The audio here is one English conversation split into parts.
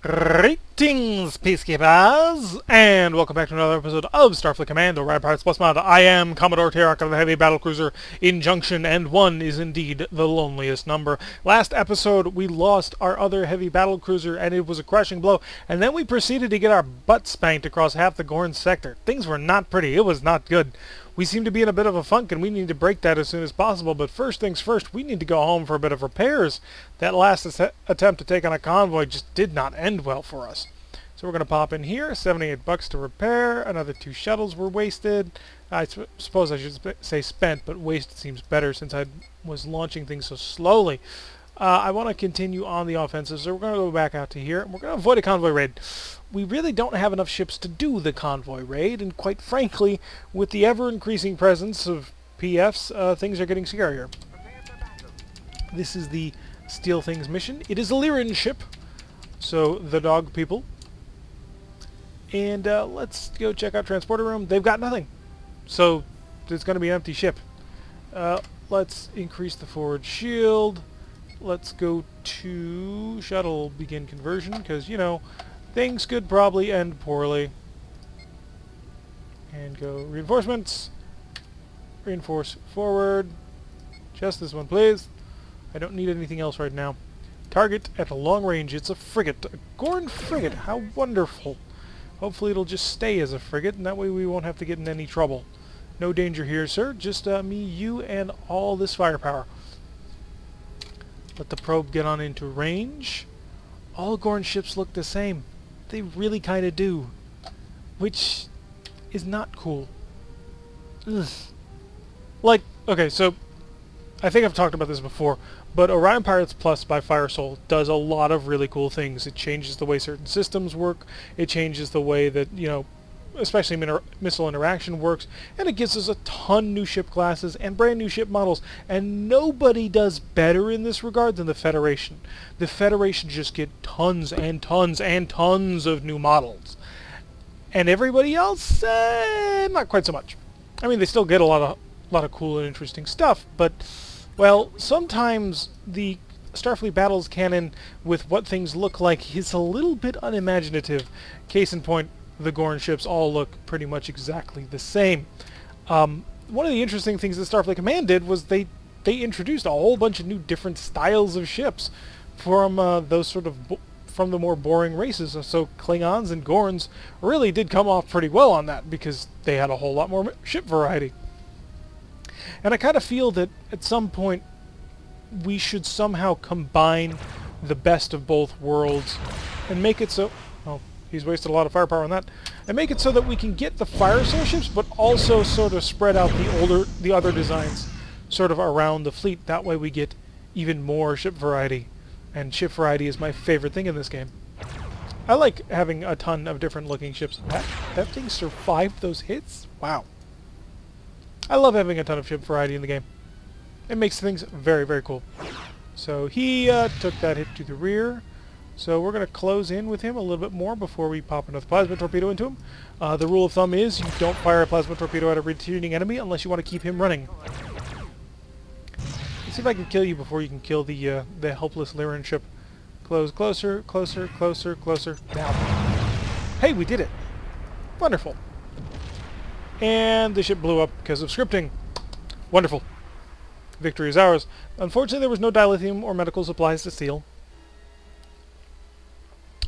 Greetings, Peacekeepers, and welcome back to another episode of Starfleet Command, Orion Pirates Plus Mod. I am Commodore Tarak of the Heavy Battlecruiser Injunction, and one is indeed the loneliest number. Last episode, we lost our other heavy battlecruiser, and it was a crushing blow, and then we proceeded to get our butt spanked across half the Gorn sector. Things were not pretty. It was not good. We seem to be in a bit of a funk, and we need to break that as soon as possible, but first things first, we need to go home for a bit of repairs. That last attempt to take on a convoy just did not end well for us. So we're going to pop in here, $78 to repair, another 2 shuttles were wasted. I suppose I should say spent, but wasted seems better since I was launching things so slowly. I want to continue on the offensive, so we're going to go back out to here, and we're going to avoid a convoy raid. We really don't have enough ships to do the convoy raid, and quite frankly, with the ever-increasing presence of PFs, things are getting scarier. This is the Steal Things mission. It is a Lyran ship, so the dog people. And let's go check out transporter room. They've got nothing, so it's going to be an empty ship. Let's increase the forward shield. Let's go to shuttle begin conversion, because, you know, things could probably end poorly. And go reinforcements. Reinforce forward. Just this one, please. I don't need anything else right now. Target at a long range. It's a frigate. A Gorn frigate. How wonderful. Hopefully it'll just stay as a frigate, and that way we won't have to get in any trouble. No danger here, sir. Just me, you, and all this firepower. Let the probe get on into range. All Gorn ships look the same. They really kind of do. Which is not cool. Ugh. Like, okay, so I think I've talked about this before, but Orion Pirates Plus by Firesoul does a lot of really cool things. It changes the way certain systems work. It changes the way that, you know, especially missile interaction works, and it gives us a ton new ship classes and brand new ship models, and nobody does better in this regard than the Federation. The Federation just get tons and tons and tons of new models, and everybody else, not quite so much. I mean, they still get a lot of cool and interesting stuff, but, well, sometimes the Starfleet battles canon with what things look like is a little bit unimaginative. Case in point, the Gorn ships all look pretty much exactly the same. One of the interesting things that Starfleet Command did was they introduced a whole bunch of new different styles of ships from those sort of from the more boring races. So Klingons and Gorns really did come off pretty well on that because they had a whole lot more ship variety. And I kind of feel that at some point we should somehow combine the best of both worlds and make it so... Oh, he's wasted a lot of firepower on that. And make it so that we can get the Firesoul ships, but also sort of spread out the other designs sort of around the fleet. That way we get even more ship variety. And ship variety is my favorite thing in this game. I like having a ton of different looking ships. That thing survived those hits? Wow. I love having a ton of ship variety in the game. It makes things very, very cool. So he took that hit to the rear. So we're going to close in with him a little bit more before we pop another plasma torpedo into him. The rule of thumb is you don't fire a plasma torpedo at a retreating enemy unless you want to keep him running. Let's see if I can kill you before you can kill the helpless Lyran ship. Closer, closer, closer, closer. Now. Hey, we did it. Wonderful. And the ship blew up because of scripting. Wonderful. Victory is ours. Unfortunately, there was no dilithium or medical supplies to steal.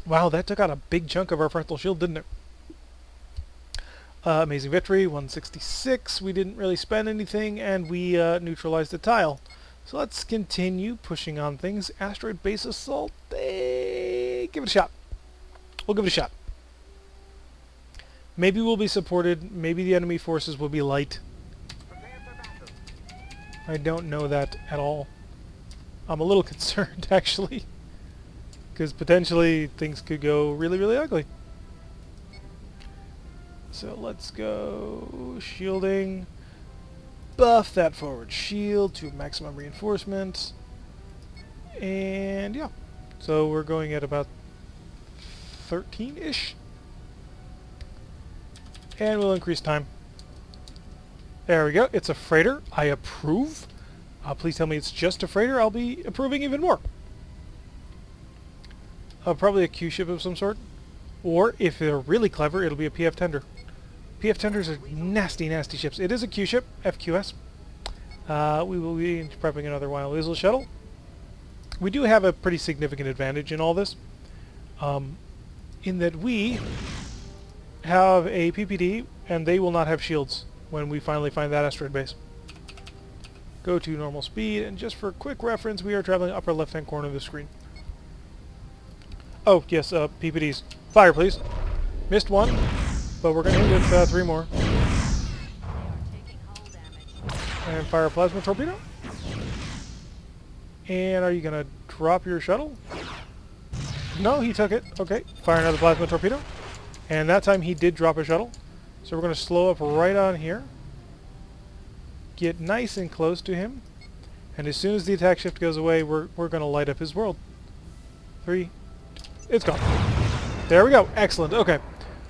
Wow, that took out a big chunk of our frontal shield, didn't it? Amazing victory, 166. We didn't really spend anything, and we neutralized the tile. So let's continue pushing on things. Asteroid base assault. Give it a shot. We'll give it a shot. Maybe we'll be supported. Maybe the enemy forces will be light. I don't know that at all. I'm a little concerned, actually. Because potentially things could go really, really ugly. So let's go shielding. Buff that forward shield to maximum reinforcement. And yeah. So we're going at about 13-ish. And we'll increase time. There we go. It's a freighter. I approve. Please tell me it's just a freighter. I'll be approving even more. Probably a Q ship of some sort. Or, if they're really clever, it'll be a PF tender. PF tenders are nasty, nasty ships. It is a Q ship, FQS. We will be prepping another Wild Weasel shuttle. We do have a pretty significant advantage in all this. In that we have a PPD, and they will not have shields when we finally find that asteroid base. Go to normal speed, and just for quick reference, we are traveling upper left-hand corner of the screen. Oh, yes, PPDs. Fire, please. Missed one, but we're going to hit with 3 more. And fire a plasma torpedo. And are you going to drop your shuttle? No, he took it. Okay, fire another plasma torpedo. And that time he did drop a shuttle. So we're going to slow up right on here. Get nice and close to him. And as soon as the attack shift goes away, we're going to light up his world. 3, it's gone. There we go. Excellent. Okay.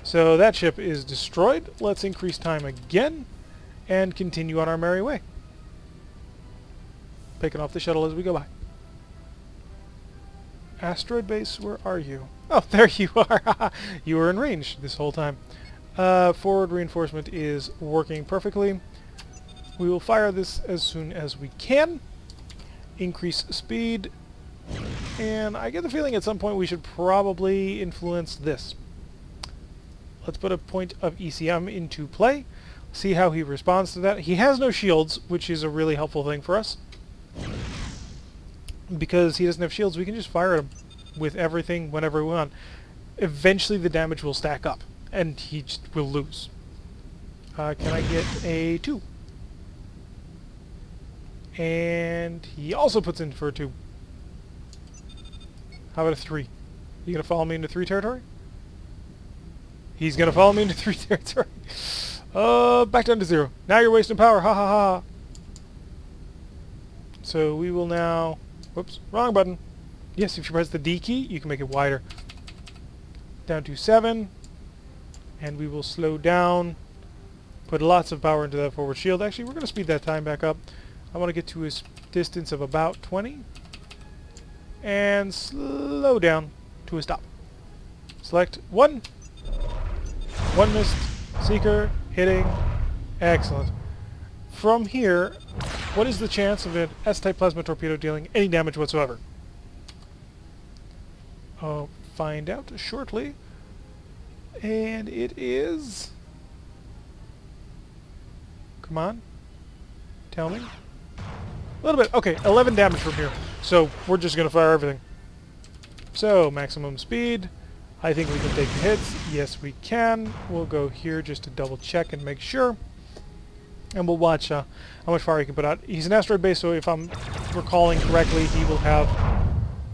So that ship is destroyed. Let's increase time again and continue on our merry way. Picking off the shuttle as we go by. Asteroid base, where are you? Oh, there you are. You were in range this whole time. Forward reinforcement is working perfectly. We will fire this as soon as we can. Increase speed. And I get the feeling at some point we should probably influence this. Let's put a point of ECM into play. See how he responds to that. He has no shields, which is a really helpful thing for us. Because he doesn't have shields, we can just fire him with everything whenever we want. Eventually the damage will stack up, and he just will lose. Can I get a 2? And he also puts in for a 2. How about a 3? You gonna follow me into 3 territory? He's gonna follow me into 3 territory. Back down to 0. Now you're wasting power. Ha ha ha. So we will now... Whoops, wrong button. Yes, if you press the D key, you can make it wider. Down to 7. And we will slow down. Put lots of power into that forward shield. Actually, we're going to speed that time back up. I want to get to a distance of about 20. And slow down to a stop. Select 1. 1 missed. Seeker. Hitting. Excellent. From here, what is the chance of an S-type plasma torpedo dealing any damage whatsoever? I'll find out shortly. And it is... Come on. Tell me. A little bit. Okay, 11 damage from here. So we're just going to fire everything. So, maximum speed. I think we can take the hits. Yes, we can. We'll go here just to double check and make sure. And we'll watch how much fire he can put out. He's an asteroid base, so if I'm recalling correctly, he will have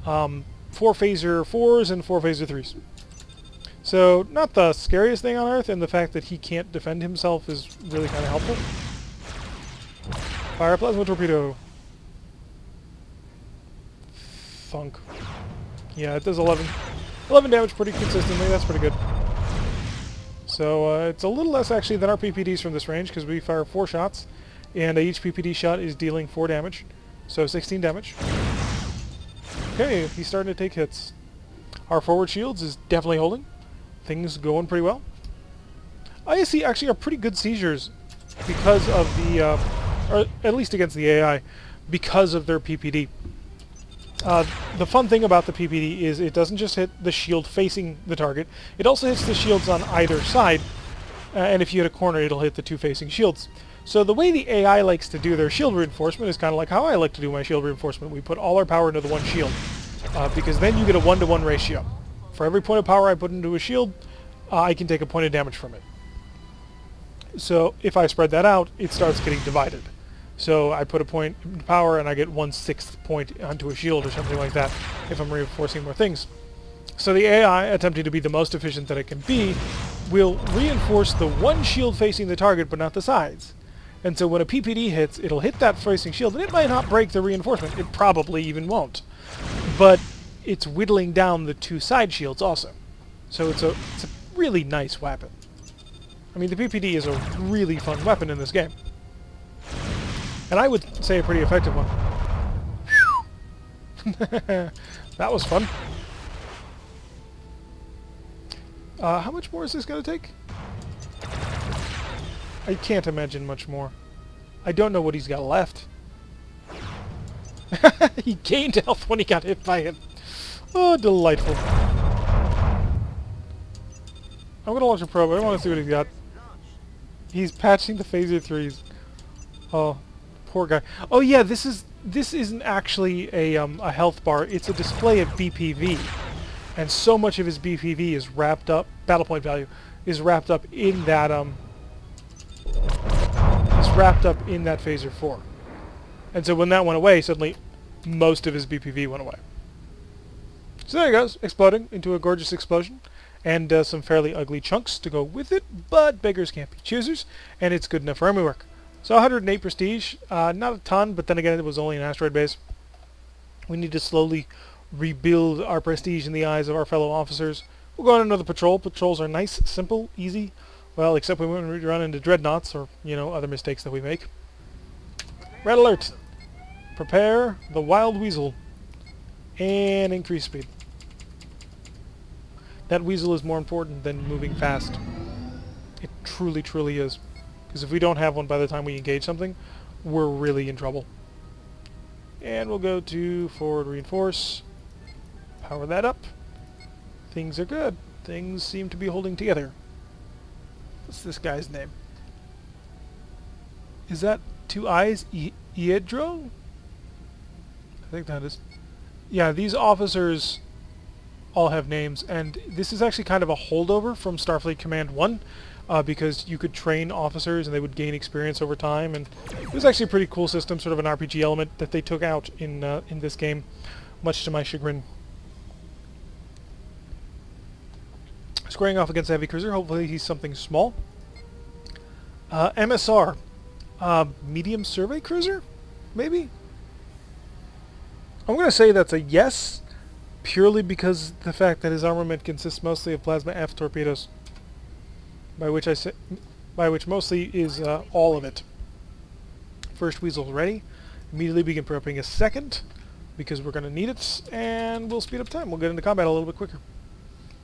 4 phaser 4s and 4 phaser 3s. So, not the scariest thing on Earth, and the fact that he can't defend himself is really kind of helpful. Fire a plasma torpedo. Thunk. Yeah, it does 11 damage pretty consistently. That's pretty good. So it's a little less actually than our PPDs from this range, because we fire 4 shots, and each PPD shot is dealing 4 damage. So 16 damage. Okay, he's starting to take hits. Our forward shields is definitely holding. Things going pretty well. ISC actually are pretty good seizures because of the, or at least against the AI, because of their PPD. The fun thing about the PPD is it doesn't just hit the shield facing the target, it also hits the shields on either side, and if you hit a corner it'll hit the 2 facing shields. So the way the AI likes to do their shield reinforcement is kind of like how I like to do my shield reinforcement. We put all our power into the one shield, because then you get a 1-to-1 ratio. For every point of power I put into a shield, I can take a point of damage from it. So if I spread that out, it starts getting divided. So I put a point in power and I get 1/6 point onto a shield or something like that if I'm reinforcing more things. So the AI, attempting to be the most efficient that it can be, will reinforce the one shield facing the target but not the sides. And so when a PPD hits, it'll hit that facing shield, and it might not break the reinforcement. It probably even won't. But it's whittling down the 2 side shields also. So it's a really nice weapon. I mean, the PPD is a really fun weapon in this game. And I would say a pretty effective one. That was fun. How much more is this going to take? I can't imagine much more. I don't know what he's got left. He gained health when he got hit by it. Oh, delightful. I'm going to launch a probe. I want to see what he's got. He's patching the phaser 3s. Oh, poor guy. Oh yeah, this isn't actually a health bar. It's a display of BPV. And so much of his BPV is wrapped up, battle point value, is wrapped up in that phaser 4. And so when that went away, suddenly most of his BPV went away. So there he goes, exploding into a gorgeous explosion. And some fairly ugly chunks to go with it, but beggars can't be choosers, and it's good enough for army work. So 108 prestige, not a ton, but then again it was only an asteroid base. We need to slowly rebuild our prestige in the eyes of our fellow officers. We'll go on another patrol. Patrols are nice, simple, easy. Well, except when we run into dreadnoughts or, you know, other mistakes that we make. Red alert! Prepare the Wild Weasel. And increase speed. That weasel is more important than moving fast. It truly, truly is. Because if we don't have one by the time we engage something, we're really in trouble. And we'll go to forward reinforce. Power that up. Things are good. Things seem to be holding together. What's this guy's name? Is that two eyes? Iedro? I think that is. Yeah, these officers all have names, and this is actually kind of a holdover from Starfleet Command 1, because you could train officers and they would gain experience over time, and it was actually a pretty cool system, sort of an RPG element that they took out in this game, much to my chagrin. Squaring off against a heavy cruiser, hopefully he's something small. MSR, medium survey cruiser, maybe? I'm going to say that's a yes, purely because the fact that his armament consists mostly of plasma F torpedoes, by which mostly is all of it. First weasel's ready. Immediately begin prepping a second, because we're going to need it, and we'll speed up time. We'll get into combat a little bit quicker.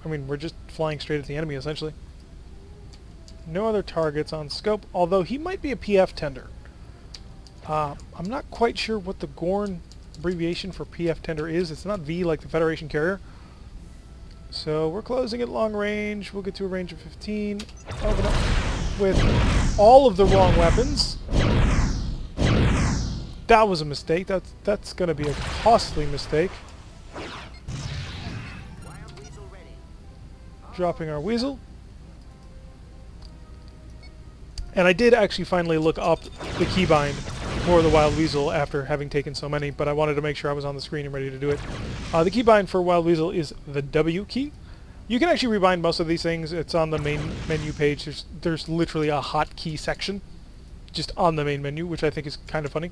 I mean, we're just flying straight at the enemy, essentially. No other targets on scope, although he might be a PF tender. I'm not quite sure what the Gorn abbreviation for PF tender is. It's not V like the Federation carrier. So we're closing at long range. We'll get to a range of 15. Open up with all of the wrong weapons. That was a mistake. That's going to be a costly mistake. Dropping our weasel. And I did actually finally look up the keybind for the Wild Weasel after having taken so many, but I wanted to make sure I was on the screen and ready to do it. The keybind for Wild Weasel is the W key. You can actually rebind most of these things. It's on the main menu page. There's literally a hotkey section just on the main menu, which I think is kind of funny.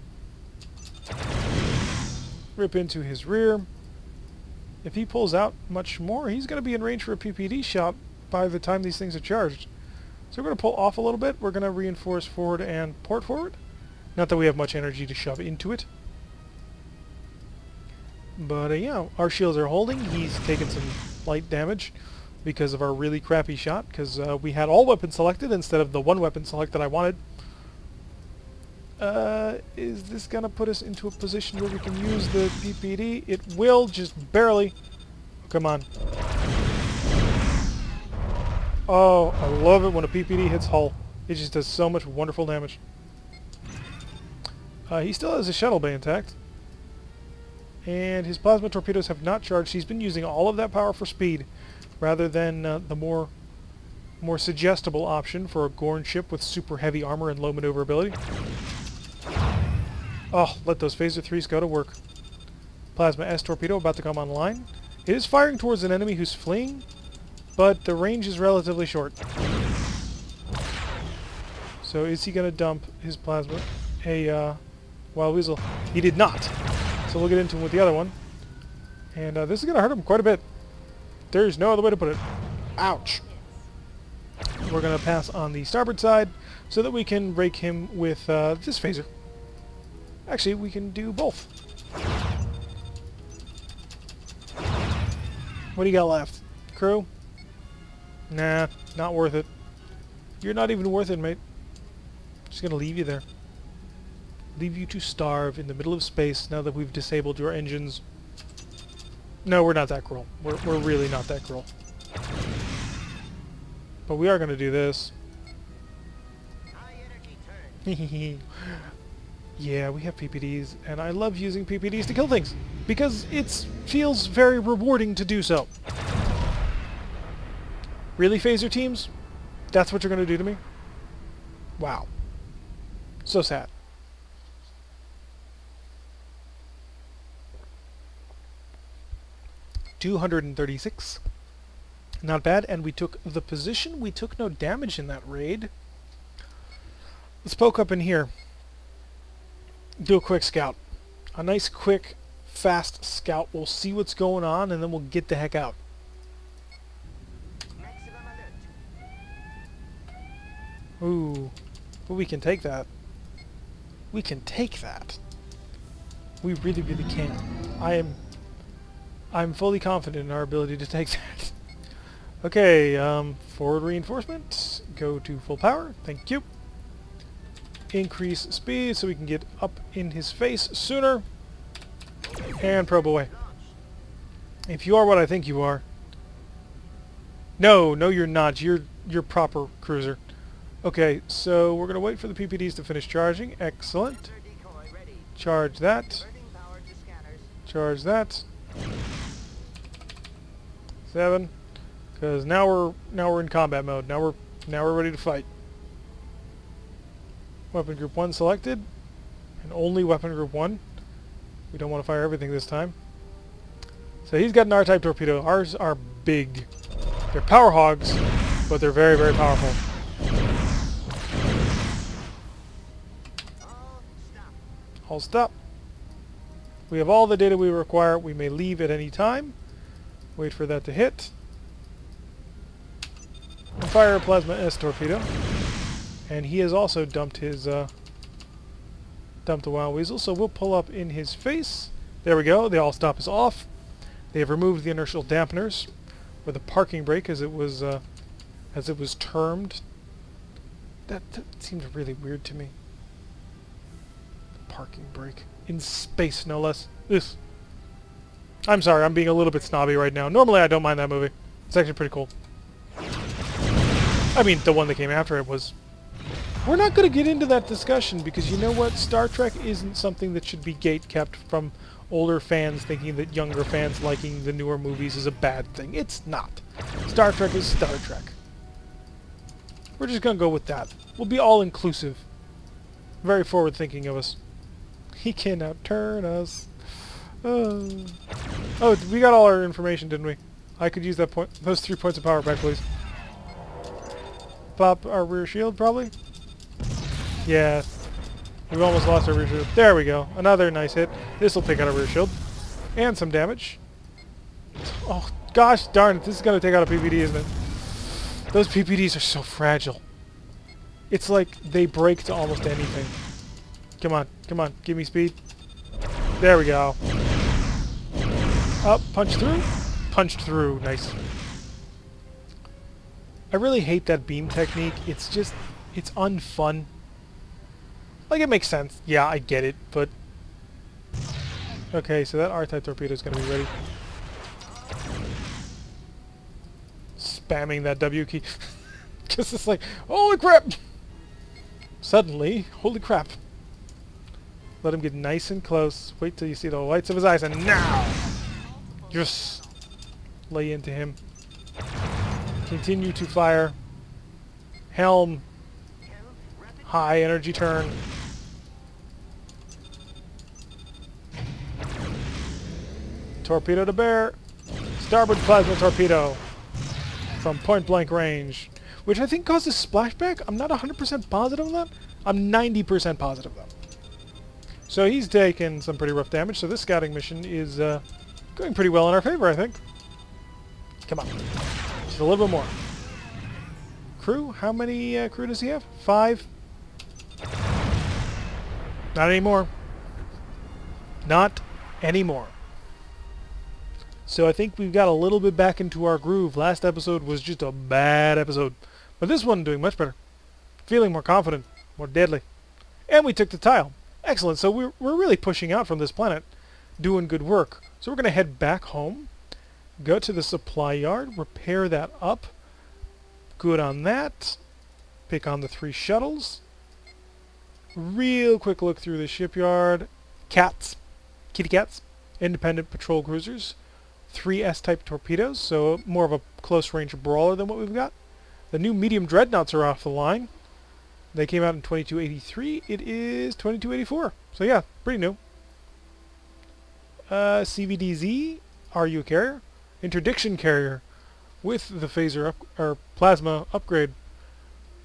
Rip into his rear. If he pulls out much more, he's going to be in range for a PPD shot by the time these things are charged. So we're going to pull off a little bit. We're going to reinforce forward and port forward. Not that we have much energy to shove into it. But yeah, our shields are holding. He's taken some light damage because of our really crappy shot, because we had all weapons selected instead of the one weapon select that I wanted. Is this going to put us into a position where we can use the PPD? It will, just barely. Come on. Oh, I love it when a PPD hits hull. It just does so much wonderful damage. He still has his shuttle bay intact. And his plasma torpedoes have not charged. He's been using all of that power for speed, rather than the more suggestible option for a Gorn ship with super heavy armor and low maneuverability. Oh, let those phaser 3s go to work. Plasma S torpedo about to come online. It is firing towards an enemy who's fleeing, but the range is relatively short. So is he going to dump his plasma? Wild Weasel. He did not. So we'll get into him with the other one. And this is going to hurt him quite a bit. There's no other way to put it. Ouch. We're going to pass on the starboard side so that we can rake him with this phaser. Actually, we can do both. What do you got left? Crew? Nah, not worth it. You're not even worth it, mate. Just gonna leave you there. Leave you to starve in the middle of space now that we've disabled your engines. No, we're not that cruel. We're really not that cruel. But we are gonna do this. Yeah, we have PPDs, and I love using PPDs to kill things, because it feels very rewarding to do so. Really, phaser teams? That's what you're going to do to me? Wow. So sad. $236. Not bad, and we took the position. We took no damage in that raid. Let's poke up in here. Do a quick scout. A nice, quick, fast scout. We'll see what's going on, and then we'll get the heck out. Ooh. But we can take that. We can take that. We really, really can. I'm fully confident in our ability to take that. Okay, forward reinforcement. Go to full power. Thank you. Increase speed so we can get up in his face sooner. And probe away. If you are what I think you are. No, you're not. You're proper cruiser. Okay, so we're going to wait for the PPDs to finish charging. Excellent. Charge that. Charge that. 7. Because now we're in combat mode. Now we're ready to fight. Weapon group 1 selected, and only weapon group 1. We don't want to fire everything this time. So he's got an R-type torpedo. Ours are big. They're power hogs, but they're very, very powerful. All stop. We have all the data we require. We may leave at any time. Wait for that to hit. And fire a plasma S torpedo. And he has also dumped his, dumped the Wild Weasel, so we'll pull up in his face. There we go, the all-stop is off. They have removed the inertial dampeners, or the parking brake as it was termed. That seems really weird to me. The parking brake. In space, no less. Ugh. I'm sorry, I'm being a little bit snobby right now. Normally I don't mind that movie. It's actually pretty cool. I mean, the one that came after it was... We're not going to get into that discussion because you know what? Star Trek isn't something that should be gate-kept from older fans thinking that younger fans liking the newer movies is a bad thing. It's not. Star Trek is Star Trek. We're just going to go with that. We'll be all-inclusive. Very forward-thinking of us. He can outturn us. Oh, we got all our information, didn't we? I could use that point, those 3 points of power back, please. Pop our rear shield, probably? Yeah. We've almost lost our rear shield. There we go. Another nice hit. This will take out our rear shield. And some damage. Oh, gosh darn it. This is going to take out a PPD, isn't it? Those PPDs are so fragile. It's like they break to almost anything. Come on. Come on. Give me speed. There we go. Up. Punch through. Punched through. Nice. I really hate that beam technique. It's just... it's unfun. Like, it makes sense. Yeah, I get it, but... Okay, so that R-type torpedo is going to be ready. Spamming that W key. Just it's like, holy crap! Suddenly, holy crap. Let him get nice and close. Wait till you see the whites of his eyes, and now! Just lay into him. Continue to fire. Helm. High energy turn. Torpedo to bear. Starboard plasma torpedo. From point blank range. Which I think causes splashback. I'm not 100% positive of that. I'm 90% positive though. So he's taken some pretty rough damage. So this scouting mission is going pretty well in our favor, I think. Come on. Just a little bit more. Crew? How many crew does he have? 5? Not anymore. Not anymore. So I think we've got a little bit back into our groove. Last episode was just a bad episode. But this one doing much better. Feeling more confident, more deadly. And we took the tile. Excellent. So we're really pushing out from this planet. Doing good work. So we're going to head back home. Go to the supply yard. Repair that up. Good on that. Pick on the 3 shuttles. Real quick look through the shipyard. Cats. Kitty cats. Independent patrol cruisers. 3 S-type torpedoes, so more of a close-range brawler than what we've got. The new medium dreadnoughts are off the line. They came out in 2283. It is 2284. So yeah, pretty new. CVDZ, RU carrier. Interdiction carrier with the phaser or plasma upgrade.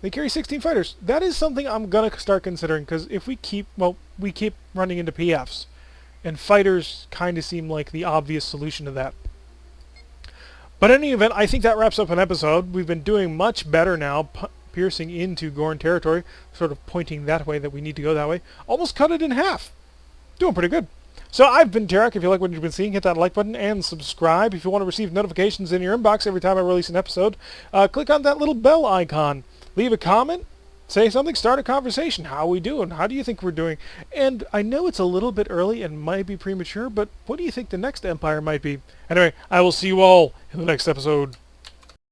They carry 16 fighters. That is something I'm going to start considering, because if we keep running into PFs. And fighters kind of seem like the obvious solution to that. But in any event, I think that wraps up an episode. We've been doing much better now, piercing into Gorn territory, sort of pointing that way that we need to go that way. Almost cut it in half. Doing pretty good. So I've been Tarek. If you like what you've been seeing, hit that like button and subscribe. If you want to receive notifications in your inbox every time I release an episode, click on that little bell icon. Leave a comment. Say something, start a conversation. How are we doing? How do you think we're doing? And I know it's a little bit early and might be premature, but what do you think the next empire might be? Anyway, I will see you all in the next episode.